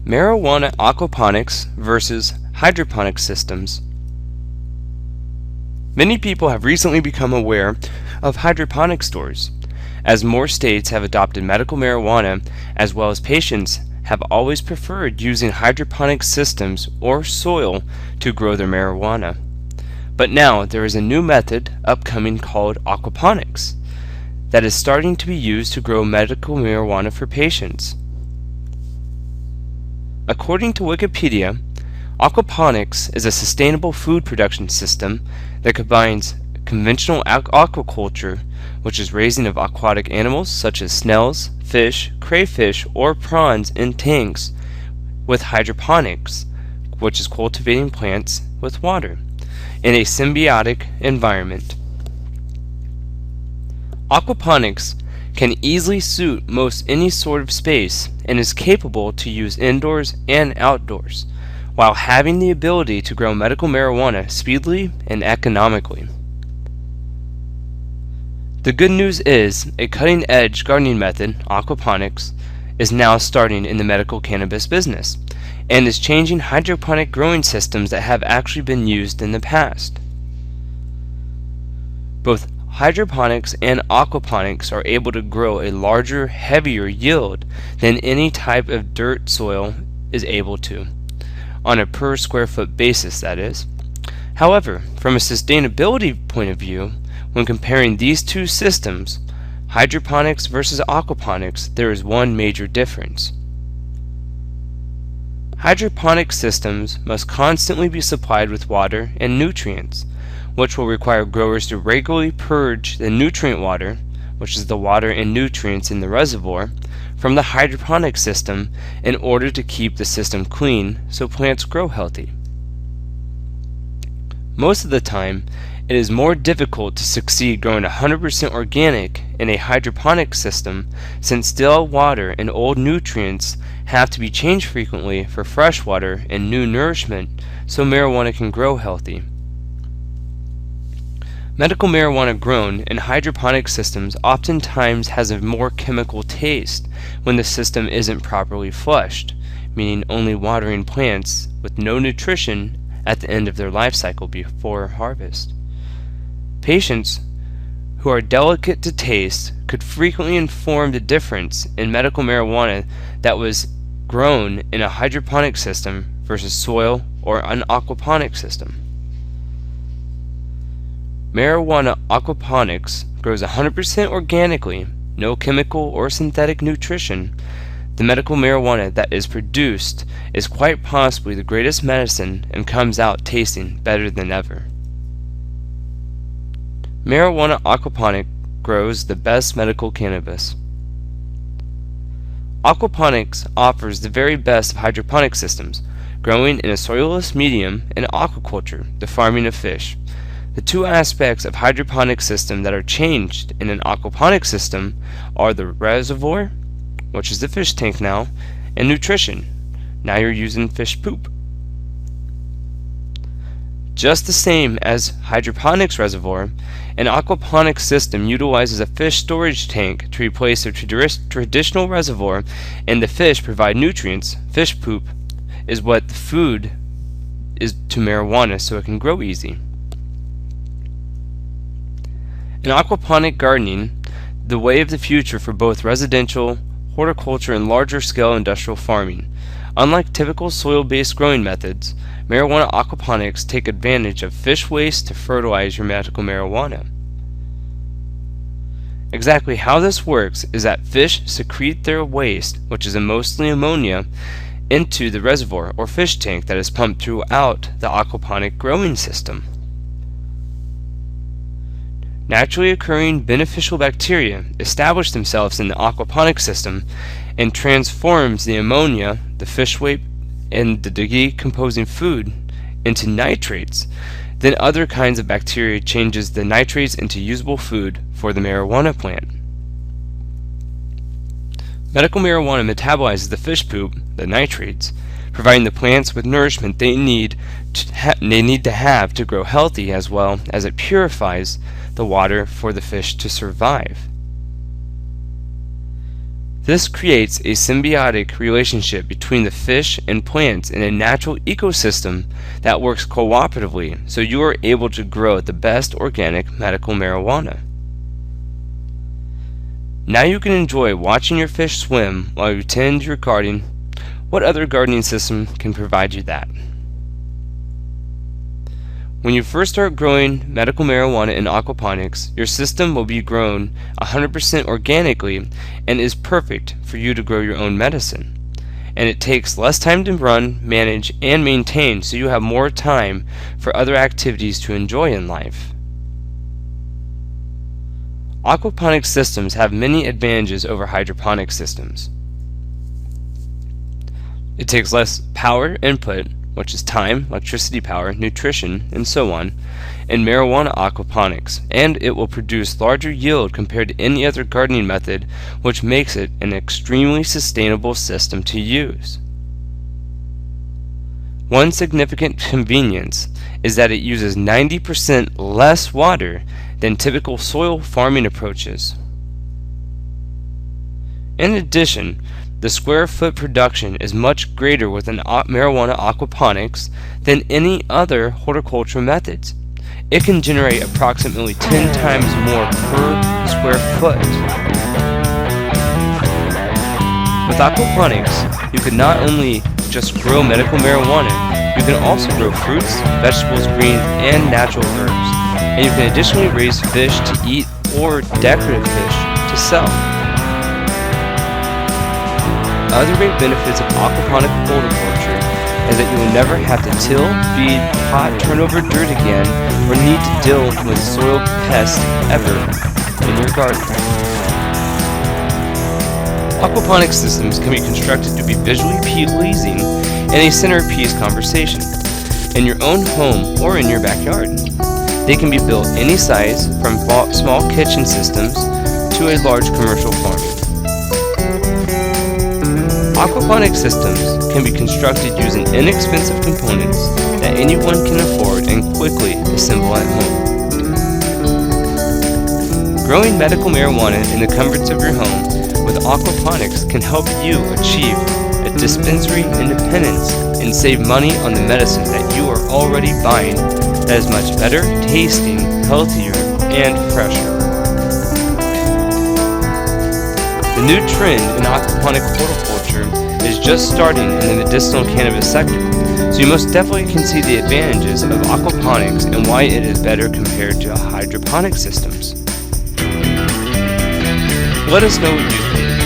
Marijuana aquaponics versus hydroponic systems. Many people have recently become aware of hydroponic stores, as more states have adopted medical marijuana, as well as patients have always preferred using hydroponic systems or soil to grow their marijuana. But now there is a new method upcoming called aquaponics that is starting to be used to grow medical marijuana for patients. According to Wikipedia, aquaponics is a sustainable food production system that combines conventional aquaculture, which is raising of aquatic animals such as snails, fish, crayfish, or prawns in tanks, with hydroponics, which is cultivating plants with water, in a symbiotic environment. Aquaponics can easily suit most any sort of space and is capable to use indoors and outdoors, while having the ability to grow medical marijuana speedily and economically. The good news is a cutting-edge gardening method, aquaponics, is now starting in the medical cannabis business and is changing hydroponic growing systems that have actually been used in the past. Both hydroponics and aquaponics are able to grow a larger, heavier yield than any type of dirt soil is able to, on a per square foot basis, that is. However, from a sustainability point of view, when comparing these two systems, hydroponics versus aquaponics, there is one major difference. Hydroponic systems must constantly be supplied with water and nutrients, which will require growers to regularly purge the nutrient water, which is the water and nutrients in the reservoir, from the hydroponic system in order to keep the system clean so plants grow healthy. Most of the time, it is more difficult to succeed growing 100% organic in a hydroponic system, since still water and old nutrients have to be changed frequently for fresh water and new nourishment so marijuana can grow healthy. Medical marijuana grown in hydroponic systems oftentimes has a more chemical taste when the system isn't properly flushed, meaning only watering plants with no nutrition at the end of their life cycle before harvest. Patients who are delicate to taste could frequently inform the difference in medical marijuana that was grown in a hydroponic system versus soil or an aquaponic system. Marijuana aquaponics grows 100% organically, no chemical or synthetic nutrition. The medical marijuana that is produced is quite possibly the greatest medicine and comes out tasting better than ever. Marijuana aquaponic grows the best medical cannabis. Aquaponics offers the very best of hydroponic systems, growing in a soilless medium, and aquaculture, the farming of fish. The two aspects of hydroponic system that are changed in an aquaponic system are the reservoir, which is the fish tank now, and nutrition. Now you're using fish poop. Just the same as hydroponics reservoir, an aquaponic system utilizes a fish storage tank to replace a traditional reservoir, and the fish provide nutrients. Fish poop is what the food is to marijuana so it can grow easy. In aquaponic gardening, the way of the future for both residential, horticulture, and larger-scale industrial farming. Unlike typical soil-based growing methods, marijuana aquaponics take advantage of fish waste to fertilize your medical marijuana. Exactly how this works is that fish secrete their waste, which is mostly ammonia, into the reservoir or fish tank that is pumped throughout the aquaponic growing system. Naturally occurring beneficial bacteria establish themselves in the aquaponic system and transforms the ammonia, the fish waste, and the decomposing food into nitrates. Then other kinds of bacteria changes the nitrates into usable food for the marijuana plant. Medical marijuana metabolizes the fish poop, the nitrates, providing the plants with nourishment they need to have to grow healthy, as well as it purifies the water for the fish to survive. This creates a symbiotic relationship between the fish and plants in a natural ecosystem that works cooperatively, so you are able to grow the best organic medical marijuana. Now you can enjoy watching your fish swim while you tend your garden. What other gardening system can provide you that? When you first start growing medical marijuana in aquaponics, your system will be grown 100% organically and is perfect for you to grow your own medicine. And it takes less time to run, manage, and maintain, so you have more time for other activities to enjoy in life. Aquaponics systems have many advantages over hydroponic systems. It takes less power input, which is time, electricity power, nutrition, and so on, in marijuana aquaponics, and it will produce larger yield compared to any other gardening method, which makes it an extremely sustainable system to use. One significant convenience is that it uses 90% less water than typical soil farming approaches. In addition, the square foot production is much greater with an marijuana aquaponics than any other horticultural methods. It can generate approximately 10 times more per square foot. With aquaponics, you can not only just grow medical marijuana, you can also grow fruits, vegetables, greens, and natural herbs. And you can additionally raise fish to eat or decorative fish to sell. Other great benefits of aquaponic horticulture is that you will never have to till, feed, pot, turn over dirt again, or need to deal with soil pests ever in your garden. Aquaponic systems can be constructed to be visually pleasing and a centerpiece conversation in your own home or in your backyard. They can be built any size, from small kitchen systems to a large commercial farm. Aquaponic systems can be constructed using inexpensive components that anyone can afford and quickly assemble at home. Growing medical marijuana in the comforts of your home with aquaponics can help you achieve a dispensary independence and save money on the medicine that you are already buying that is much better tasting, healthier, and fresher. The new trend in aquaponic horticulture is just starting in the medicinal cannabis sector, so you most definitely can see the advantages of aquaponics and why it is better compared to hydroponic systems. Let us know what you think.